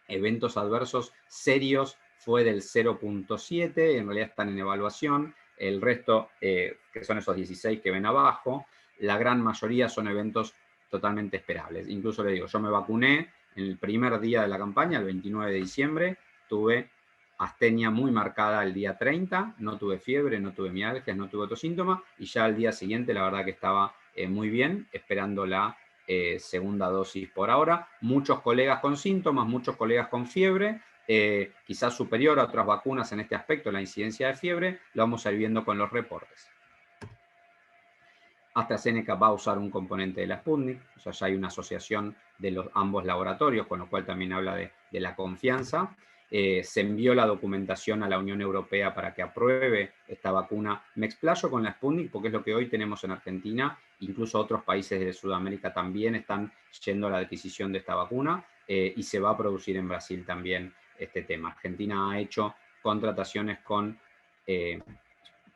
eventos adversos serios fue del 0.7, en realidad están en evaluación. El resto, que son esos 16 que ven abajo, la gran mayoría son eventos totalmente esperables. Incluso le digo, yo me vacuné en el primer día de la campaña, el 29 de diciembre, tuve astenia muy marcada el día 30, no tuve fiebre, no tuve mialgias, no tuve otro síntoma, y ya al día siguiente la verdad que estaba muy bien, esperando la segunda dosis por ahora. Muchos colegas con síntomas, muchos colegas con fiebre, quizás superior a otras vacunas en este aspecto, la incidencia de fiebre, lo vamos a ir viendo con los reportes. AstraZeneca va a usar un componente de la Sputnik, o sea, ya hay una asociación de ambos laboratorios, con lo cual también habla de la confianza. Se envió la documentación a la Unión Europea para que apruebe esta vacuna. Me explayo con la Sputnik porque es lo que hoy tenemos en Argentina, incluso otros países de Sudamérica también están yendo a la adquisición de esta vacuna, y se va a producir en Brasil también este tema. Argentina ha hecho contrataciones con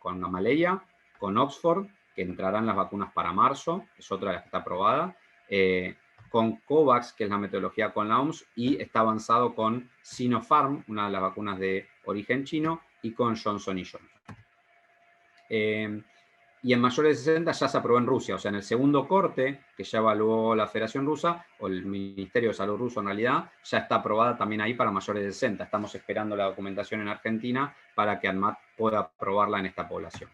Gamaleya, con Oxford, que entrarán las vacunas para marzo, es otra de las que está aprobada, con COVAX, que es la metodología con la OMS, y está avanzado con Sinopharm, una de las vacunas de origen chino, y con Johnson & Johnson. Y en mayores de 60 ya se aprobó en Rusia, o sea, en el segundo corte, que ya evaluó la Federación Rusa, o el Ministerio de Salud ruso en realidad, ya está aprobada también ahí para mayores de 60. Estamos esperando la documentación en Argentina para que ANMAT pueda aprobarla en esta población.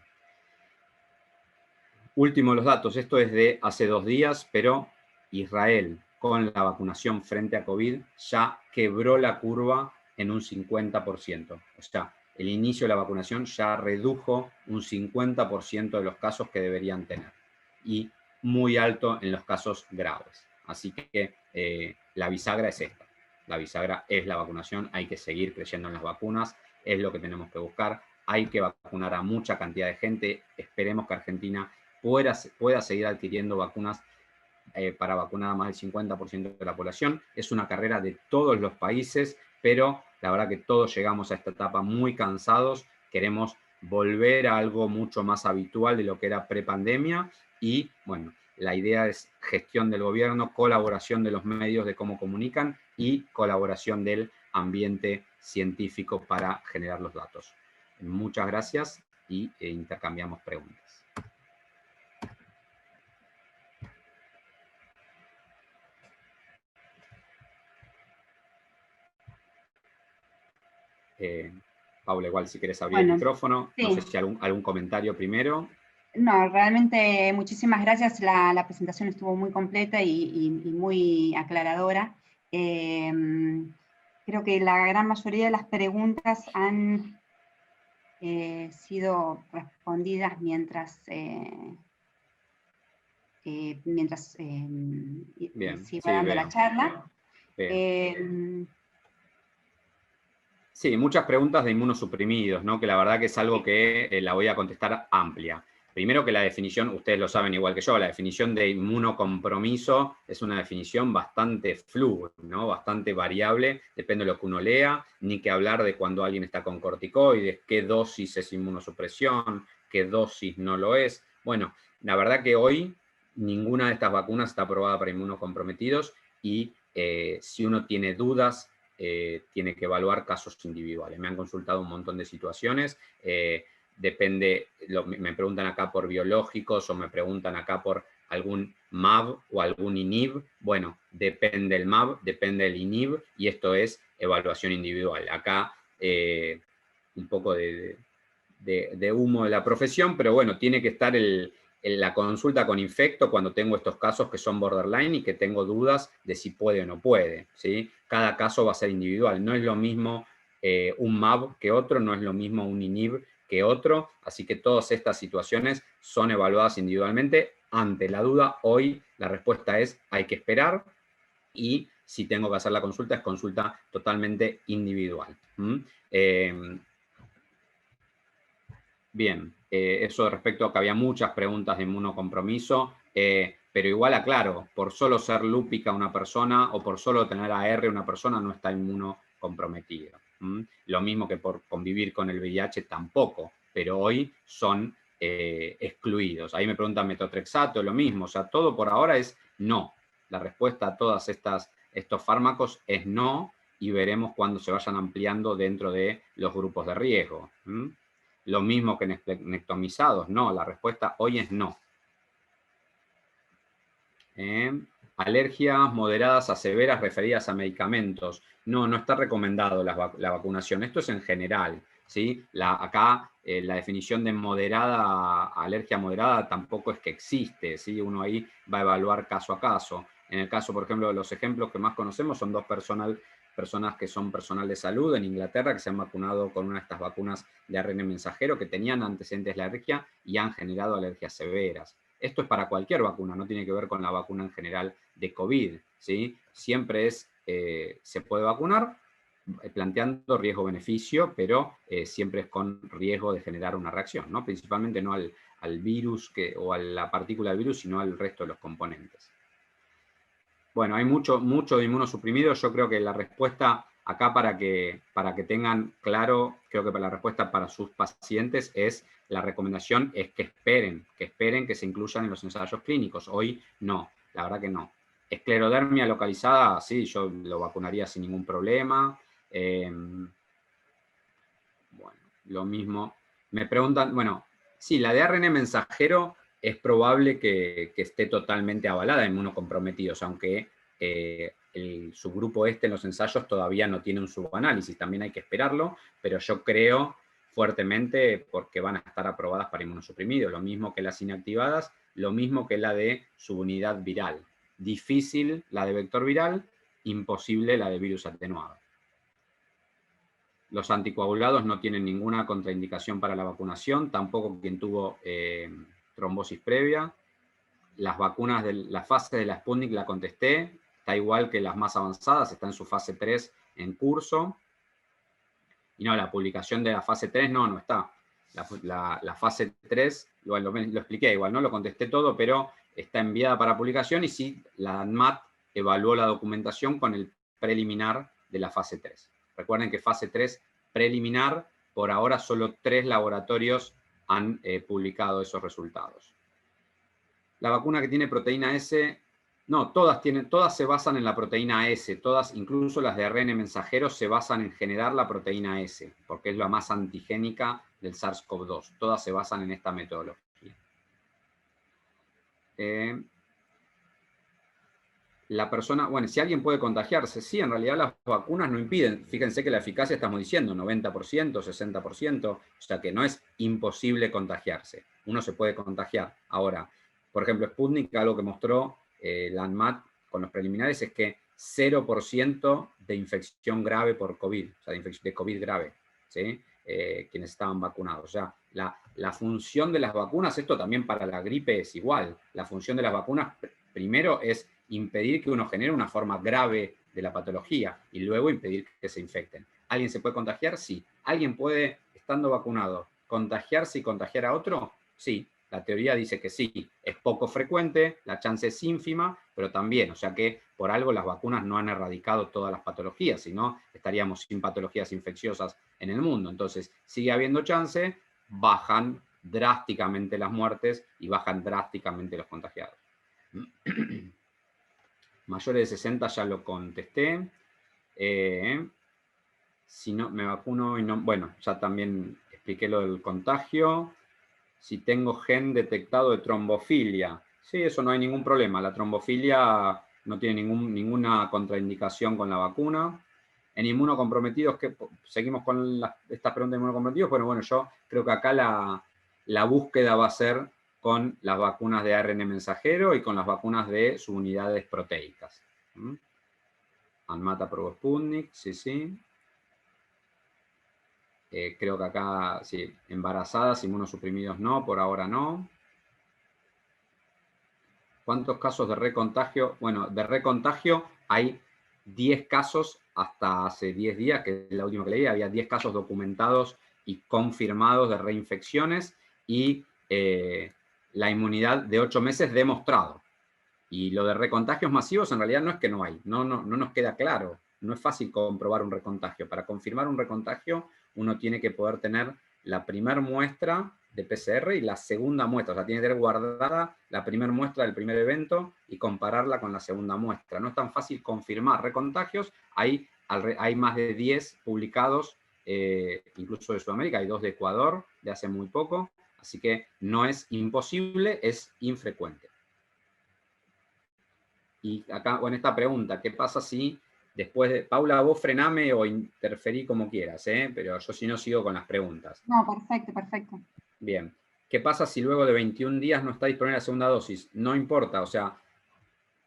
Último los datos, esto es de hace 2 días, pero Israel con la vacunación frente a COVID ya quebró la curva en un 50%. O sea, el inicio de la vacunación ya redujo un 50% de los casos que deberían tener. Y muy alto en los casos graves. Así que la bisagra es esta. La bisagra es la vacunación, hay que seguir creyendo en las vacunas, es lo que tenemos que buscar. Hay que vacunar a mucha cantidad de gente. Esperemos que Argentina pueda seguir adquiriendo vacunas para vacunar a más del 50% de la población. Es una carrera de todos los países, pero la verdad que todos llegamos a esta etapa muy cansados. Queremos volver a algo mucho más habitual de lo que era prepandemia y, bueno, la idea es gestión del gobierno, colaboración de los medios de cómo comunican y colaboración del ambiente científico para generar los datos. Muchas gracias y intercambiamos preguntas. Paula, igual si querés abrir el micrófono, sí. No sé si algún comentario primero. No, realmente muchísimas gracias, la presentación estuvo muy completa y muy aclaradora. Creo que la gran mayoría de las preguntas han sido respondidas mientras se iba dando la charla. Sí, muchas preguntas de inmunosuprimidos, ¿no? Que la verdad que es algo que la voy a contestar amplia. Primero que la definición, ustedes lo saben igual que yo, la definición de inmunocompromiso es una definición bastante fluida, ¿no? Bastante variable, depende de lo que uno lea, ni que hablar de cuando alguien está con corticoides, qué dosis es inmunosupresión, qué dosis no lo es. Bueno, la verdad que hoy ninguna de estas vacunas está aprobada para inmunocomprometidos y si uno tiene dudas, tiene que evaluar casos individuales. Me han consultado un montón de situaciones, depende, me preguntan acá por biológicos o me preguntan acá por algún MAB o algún INIB. Bueno, depende el MAB, depende el INIB y esto es evaluación individual. Acá un poco de humo de la profesión, pero bueno, tiene que estar la consulta con infecto cuando tengo estos casos que son borderline y que tengo dudas de si puede o no puede, ¿sí? Cada caso va a ser individual. No es lo mismo un MAB que otro, no es lo mismo un INIB que otro, así que todas estas situaciones son evaluadas individualmente. Ante la duda, hoy la respuesta es hay que esperar y si tengo que hacer la consulta es consulta totalmente individual. Bien, eso respecto a que había muchas preguntas de inmunocompromiso, pero igual aclaro, por solo ser lúpica una persona o por solo tener AR una persona no está inmunocomprometida. Lo mismo que por convivir con el VIH tampoco, pero hoy son excluidos. Ahí me preguntan metotrexato, lo mismo, o sea, todo por ahora es no. La respuesta a todos estos fármacos es no, y veremos cuando se vayan ampliando dentro de los grupos de riesgo. Lo mismo que nectomizados, no, la respuesta hoy es no. Alergias moderadas a severas referidas a medicamentos. No, no está recomendado la vacunación. Esto es en general, ¿sí? Acá la definición de moderada, alergia moderada, tampoco es que existe, ¿sí? Uno ahí va a evaluar caso a caso. En el caso, por ejemplo, de los ejemplos que más conocemos son dos personas que son personal de salud en Inglaterra, que se han vacunado con una de estas vacunas de ARN mensajero, que tenían antecedentes de alergia y han generado alergias severas. Esto es para cualquier vacuna, no tiene que ver con la vacuna en general de COVID, ¿sí? Siempre se puede vacunar planteando riesgo-beneficio, pero siempre es con riesgo de generar una reacción, ¿no? Principalmente no al virus o a la partícula del virus, sino al resto de los componentes. Bueno, hay mucho de inmunosuprimido. Yo creo que la respuesta acá, para que tengan claro, creo que la respuesta para sus pacientes es, la recomendación es que esperen que se incluyan en los ensayos clínicos. Hoy no, la verdad que no. Esclerodermia localizada, sí, yo lo vacunaría sin ningún problema. Bueno, lo mismo. Me preguntan, bueno, sí, la de ARN mensajero es probable que esté totalmente avalada en inmunocomprometidos, aunque el subgrupo en los ensayos todavía no tiene un subanálisis, también hay que esperarlo, pero yo creo fuertemente porque van a estar aprobadas para inmunosuprimidos, lo mismo que las inactivadas, lo mismo que la de subunidad viral. Difícil la de vector viral, imposible la de virus atenuado. Los anticoagulados no tienen ninguna contraindicación para la vacunación, tampoco quien tuvo trombosis previa. Las vacunas de la fase de la Sputnik la contesté, está igual que las más avanzadas, está en su fase 3 en curso. Y no, la publicación de la fase 3 no está. La fase 3, lo expliqué igual, no lo contesté todo, pero está enviada para publicación y sí, la ANMAT evaluó la documentación con el preliminar de la fase 3. Recuerden que fase 3 preliminar, por ahora solo 3 laboratorios han publicado esos resultados. La vacuna que tiene proteína S, no, todas se basan en la proteína S, todas, incluso las de ARN mensajero, se basan en generar la proteína S, porque es la más antigénica del SARS-CoV-2. Todas se basan en esta metodología. La persona, bueno, si alguien puede contagiarse, sí, en realidad las vacunas no impiden. Fíjense que la eficacia estamos diciendo 90%, 60%, o sea que no es imposible contagiarse. Uno se puede contagiar. Ahora, por ejemplo, Sputnik, algo que mostró la ANMAT con los preliminares es que 0% de infección grave por COVID, o sea, de COVID grave, ¿sí? Quienes estaban vacunados. O sea, la función de las vacunas, esto también para la gripe es igual. La función de las vacunas, primero, es impedir que uno genere una forma grave de la patología y luego impedir que se infecten. ¿Alguien se puede contagiar? Sí. ¿Alguien puede, estando vacunado, contagiarse y contagiar a otro? Sí. La teoría dice que sí. Es poco frecuente, la chance es ínfima, pero también, o sea que por algo las vacunas no han erradicado todas las patologías, sino estaríamos sin patologías infecciosas en el mundo. Entonces, sigue habiendo chance, bajan drásticamente las muertes y bajan drásticamente los contagiados. Mayores de 60 ya lo contesté. Si no, me vacuno y no... Bueno, ya también expliqué lo del contagio. Si tengo gen detectado de trombofilia. Sí, eso no hay ningún problema. La trombofilia no tiene ninguna contraindicación con la vacuna. En inmunocomprometidos, seguimos con esta pregunta de inmunocomprometidos. Bueno, yo creo que acá la búsqueda va a ser con las vacunas de ARN mensajero y con las vacunas de subunidades proteicas. ANMAT aprobó Sputnik, sí. Creo que acá, sí, embarazadas, inmunosuprimidos no, por ahora no. ¿Cuántos casos de recontagio? Bueno, de recontagio hay 10 casos hasta hace 10 días, que es la última que leí, había 10 casos documentados y confirmados de reinfecciones y la inmunidad de 8 meses demostrado. Y lo de recontagios masivos en realidad no es que no hay, no nos queda claro. No es fácil comprobar un recontagio. Para confirmar un recontagio uno tiene que poder tener la primera muestra de PCR y la segunda muestra. O sea, tiene que tener guardada la primera muestra del primer evento y compararla con la segunda muestra. No es tan fácil confirmar recontagios. Hay más de 10 publicados, incluso de Sudamérica. Hay 2 de Ecuador, de hace muy poco. Así que no es imposible, es infrecuente. Y acá, bueno, esta pregunta, ¿qué pasa si después de... Paula, vos frename o interferí como quieras, pero yo si no sigo con las preguntas. No, perfecto, perfecto. Bien. ¿Qué pasa si luego de 21 días no está disponible la segunda dosis? No importa, o sea,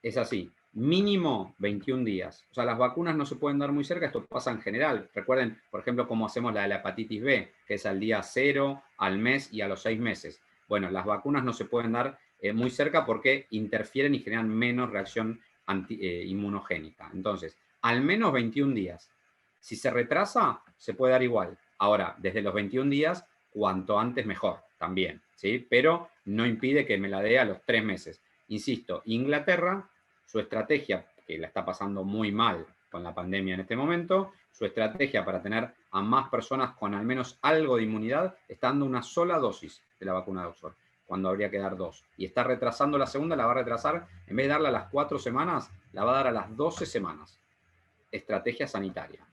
es así. Mínimo 21 días. O sea, las vacunas no se pueden dar muy cerca, esto pasa en general. Recuerden, por ejemplo, cómo hacemos la de la hepatitis B, que es al día 0, al mes y a los 6 meses. Bueno, las vacunas no se pueden dar muy cerca porque interfieren y generan menos reacción inmunogénica. Entonces, al menos 21 días. Si se retrasa, se puede dar igual. Ahora, desde los 21 días, cuanto antes mejor, también, ¿sí? Pero no impide que me la dé a los 3 meses. Insisto, Inglaterra, su estrategia, que la está pasando muy mal con la pandemia en este momento, su estrategia para tener a más personas con al menos algo de inmunidad, está dando una sola dosis de la vacuna de Oxford, cuando habría que dar 2. Y está retrasando la segunda, la va a retrasar, en vez de darla a las 4 semanas, la va a dar a las 12 semanas. Estrategia sanitaria,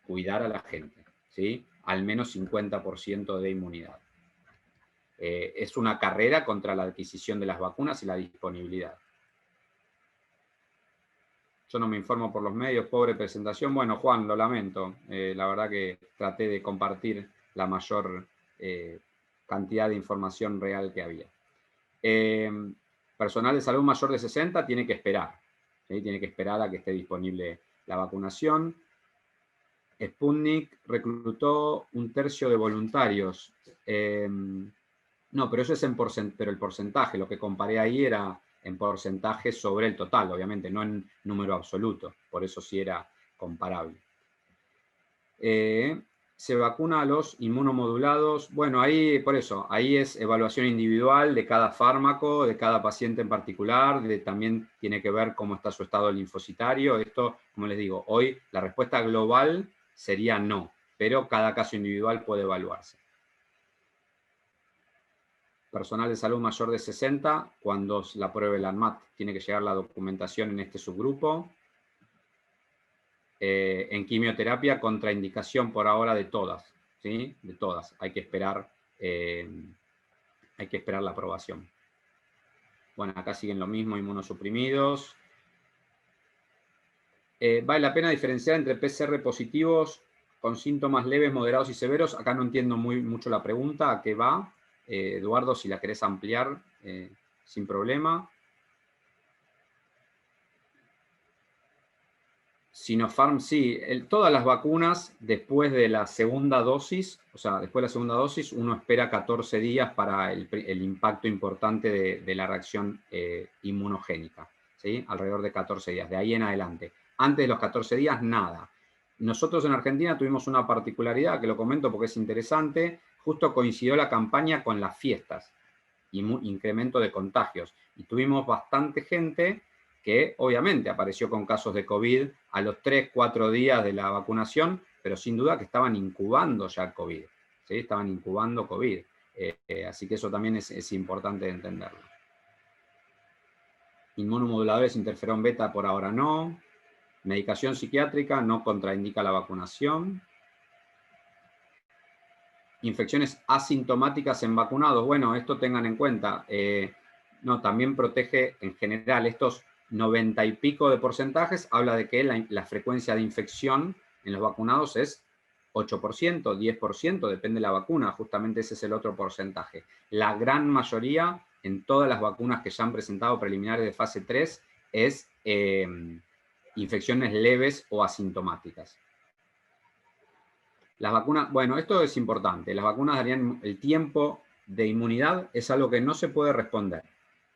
cuidar a la gente, ¿sí? Al menos 50% de inmunidad. Es una carrera contra la adquisición de las vacunas y la disponibilidad. Yo no me informo por los medios, pobre presentación. Bueno, Juan, lo lamento. La verdad que traté de compartir la mayor cantidad de información real que había. Personal de salud mayor de 60 tiene que esperar. ¿sí? Tiene que esperar a que esté disponible la vacunación. Sputnik reclutó 1/3 de voluntarios. No, pero eso es en porcentaje, pero el porcentaje, lo que comparé ahí era en porcentaje sobre el total, obviamente, no en número absoluto, por eso sí era comparable. Se vacuna a los inmunomodulados, bueno, ahí, por eso, ahí es evaluación individual de cada fármaco, de cada paciente en particular, también tiene que ver cómo está su estado linfocitario. Esto, como les digo, hoy la respuesta global sería no, pero cada caso individual puede evaluarse. Personal de salud mayor de 60, cuando la pruebe la ANMAT, tiene que llegar la documentación en este subgrupo. En quimioterapia, contraindicación por ahora de todas, ¿sí? De todas. Hay que esperar la aprobación. Bueno, acá siguen lo mismo, inmunosuprimidos. ¿Vale la pena diferenciar entre PCR positivos con síntomas leves, moderados y severos? Acá no entiendo mucho la pregunta, ¿a qué va? Eduardo, si la querés ampliar, sin problema. Sinopharm, sí. Todas las vacunas, después de la segunda dosis, o sea, después de la segunda dosis, uno espera 14 días para el impacto importante de la reacción inmunogénica, ¿sí? Alrededor de 14 días, de ahí en adelante. Antes de los 14 días, nada. Nosotros en Argentina tuvimos una particularidad, que lo comento porque es interesante, justo coincidió la campaña con las fiestas, incremento de contagios, y tuvimos bastante gente que obviamente apareció con casos de COVID a los 3-4 días de la vacunación, pero sin duda que estaban incubando ya COVID, ¿sí? Estaban incubando COVID, así que eso también es importante entenderlo. Inmunomoduladores interferón beta por ahora no. Medicación psiquiátrica no contraindica la vacunación. Infecciones asintomáticas en vacunados, bueno, esto tengan en cuenta. No, también protege en general estos 90 y pico de porcentajes, habla de que la frecuencia de infección en los vacunados es 8%, 10%, depende de la vacuna, justamente ese es el otro porcentaje. La gran mayoría, en todas las vacunas que ya han presentado preliminares de fase 3, es infecciones leves o asintomáticas. Las vacunas, bueno, esto es importante, las vacunas darían el tiempo de inmunidad, es algo que no se puede responder.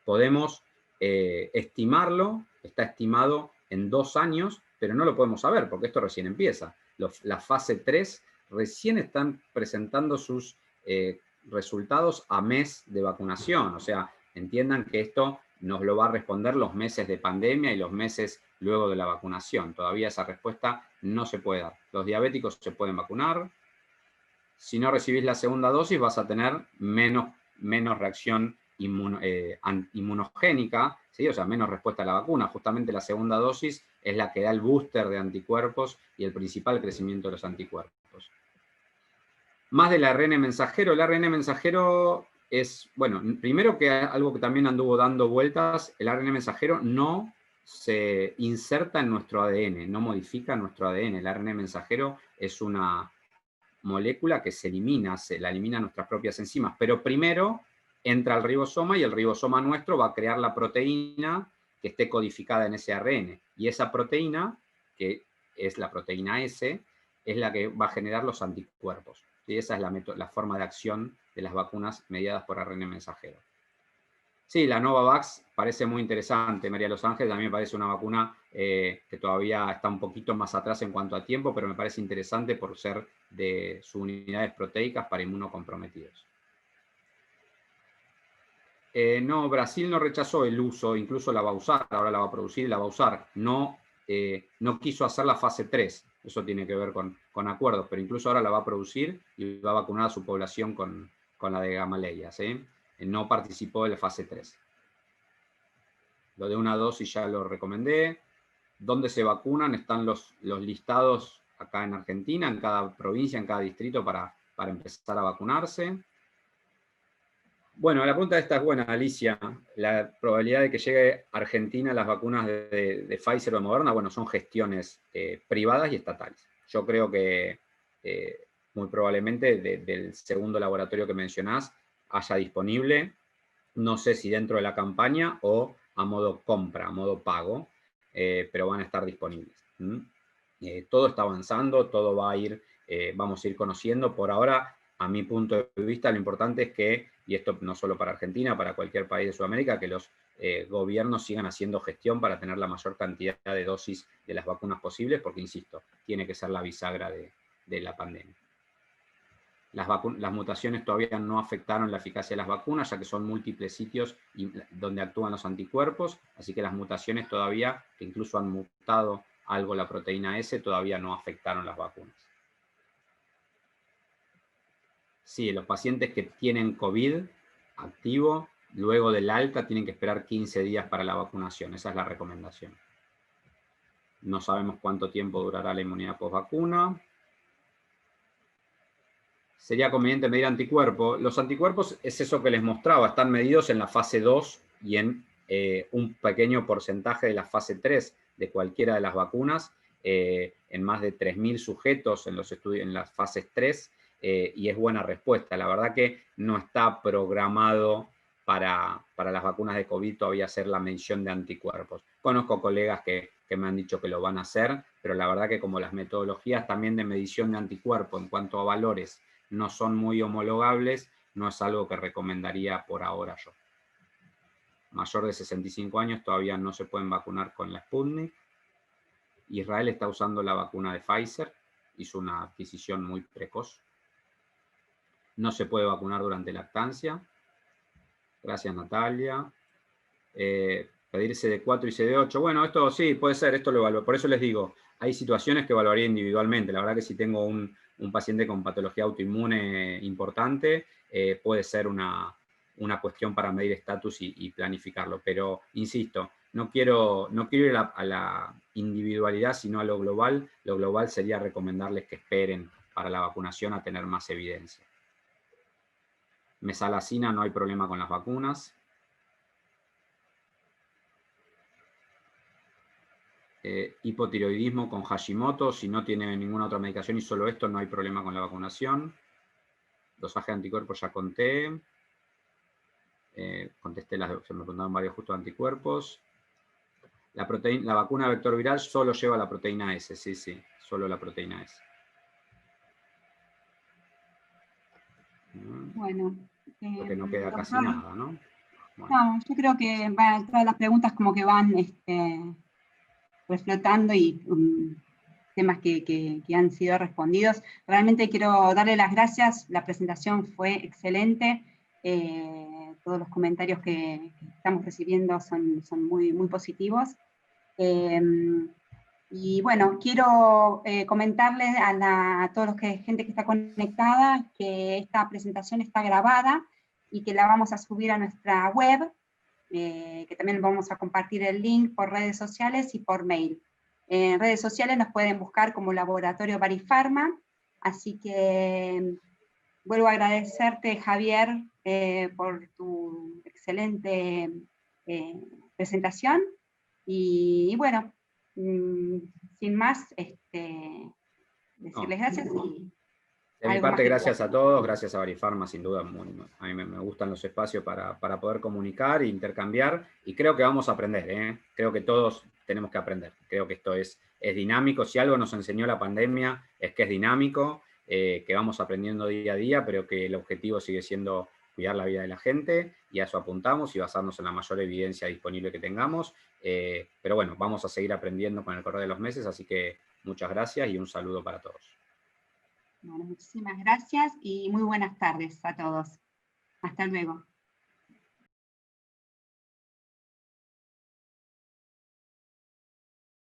Podemos estimarlo, está estimado en 2 años, pero no lo podemos saber porque esto recién empieza. La fase 3 recién están presentando sus resultados a mes de vacunación. O sea, entiendan que esto nos lo va a responder los meses de pandemia y los meses luego de la vacunación. Todavía esa respuesta no se puede dar. Los diabéticos se pueden vacunar. Si no recibís la segunda dosis, vas a tener menos reacción inmunogénica, ¿sí? O sea, menos respuesta a la vacuna. Justamente la segunda dosis es la que da el booster de anticuerpos y el principal crecimiento de los anticuerpos. Más del ARN mensajero. El ARN mensajero es, bueno, primero que algo que también anduvo dando vueltas, el ARN mensajero no se inserta en nuestro ADN, no modifica nuestro ADN. El ARN mensajero es una molécula que se elimina, la elimina nuestras propias enzimas, pero primero entra al ribosoma y el ribosoma nuestro va a crear la proteína que esté codificada en ese ARN. Y esa proteína, que es la proteína S, es la que va a generar los anticuerpos. Y esa es la forma de acción de las vacunas mediadas por ARN mensajero. Sí, la Novavax parece muy interesante, María Los Ángeles, a mí me parece una vacuna que todavía está un poquito más atrás en cuanto a tiempo, pero me parece interesante por ser de sus unidades proteicas para inmunocomprometidos. No, Brasil no rechazó el uso, incluso la va a usar, ahora la va a producir y la va a usar. No quiso hacer la fase 3, eso tiene que ver con acuerdos, pero incluso ahora la va a producir y va a vacunar a su población con la de Gamaleya, ¿sí? No participó de la fase 3. Lo de una dosis ya lo recomendé. ¿Dónde se vacunan? Están los listados acá en Argentina, en cada provincia, en cada distrito para empezar a vacunarse. Bueno, la pregunta esta es buena, Alicia. La probabilidad de que llegue a Argentina las vacunas de Pfizer o de Moderna, bueno, son gestiones privadas y estatales. Yo creo que muy probablemente del segundo laboratorio que mencionás haya disponible, no sé si dentro de la campaña o a modo compra, a modo pago, pero van a estar disponibles. Todo está avanzando, todo va a ir, vamos a ir conociendo. Por ahora, a mi punto de vista, lo importante es que, y esto no solo para Argentina, para cualquier país de Sudamérica, que los gobiernos sigan haciendo gestión para tener la mayor cantidad de dosis de las vacunas posibles, porque, insisto, tiene que ser la bisagra de la pandemia. Las mutaciones todavía no afectaron la eficacia de las vacunas, ya que son múltiples sitios donde actúan los anticuerpos, así que las mutaciones todavía, que incluso han mutado algo la proteína S, todavía no afectaron las vacunas. Sí, los pacientes que tienen COVID activo, luego del alta tienen que esperar 15 días para la vacunación, esa es la recomendación. No sabemos cuánto tiempo durará la inmunidad postvacuna. Sería conveniente medir anticuerpos. Los anticuerpos es eso que les mostraba, están medidos en la fase 2 y en un pequeño porcentaje de la fase 3 de cualquiera de las vacunas, en más de 3.000 sujetos en los estudios, en las fases 3, y es buena respuesta. La verdad que no está programado para las vacunas de COVID todavía hacer la medición de anticuerpos. Conozco colegas que me han dicho que lo van a hacer, pero la verdad que como las metodologías también de medición de anticuerpos en cuanto a valores no son muy homologables, no es algo que recomendaría por ahora yo. Mayor de 65 años todavía no se pueden vacunar con la Sputnik. Israel está usando la vacuna de Pfizer, hizo una adquisición muy precoz. No se puede vacunar durante lactancia. Gracias, Natalia. Pedir CD4 y CD8. Bueno, esto sí, puede ser, esto lo evalúo. Por eso les digo, hay situaciones que evaluaría individualmente. La verdad que si tengo un paciente con patología autoinmune importante, puede ser una cuestión para medir estatus y planificarlo. Pero, insisto, no quiero ir a la individualidad, sino a lo global. Lo global sería recomendarles que esperen para la vacunación a tener más evidencia. Mesalazina, no hay problema con las vacunas. Hipotiroidismo con Hashimoto, si no tiene ninguna otra medicación y solo esto, no hay problema con la vacunación. Dosaje de anticuerpos ya conté. Contesté, se me preguntaron varios justo de anticuerpos. La vacuna vector viral solo lleva la proteína S, sí, solo la proteína S. Bueno. Porque no queda casi nada, ¿no? Bueno. No, yo creo que todas las preguntas como que van reflotando y temas que han sido respondidos. Realmente quiero darle las gracias, la presentación fue excelente, todos los comentarios que estamos recibiendo son muy, muy positivos. Y bueno, quiero comentarles a todos los gente que está conectada que esta presentación está grabada y que la vamos a subir a nuestra web, que también vamos a compartir el link por redes sociales y por mail. En redes sociales nos pueden buscar como Laboratorio Barifarma, así que vuelvo a agradecerte, Javier, por tu excelente presentación, y bueno, sin más, decirles gracias. Y de mi parte, gracias a todos, gracias a Barifarma, sin duda. A mí me gustan los espacios para poder comunicar e intercambiar, y creo que vamos a aprender, creo que todos tenemos que aprender, creo que esto es dinámico. Si algo nos enseñó la pandemia es que es dinámico, que vamos aprendiendo día a día, pero que el objetivo sigue siendo cuidar la vida de la gente, y a eso apuntamos y basarnos en la mayor evidencia disponible que tengamos, pero bueno, vamos a seguir aprendiendo con el correr de los meses, así que muchas gracias y un saludo para todos. Bueno, muchísimas gracias y muy buenas tardes a todos. Hasta luego.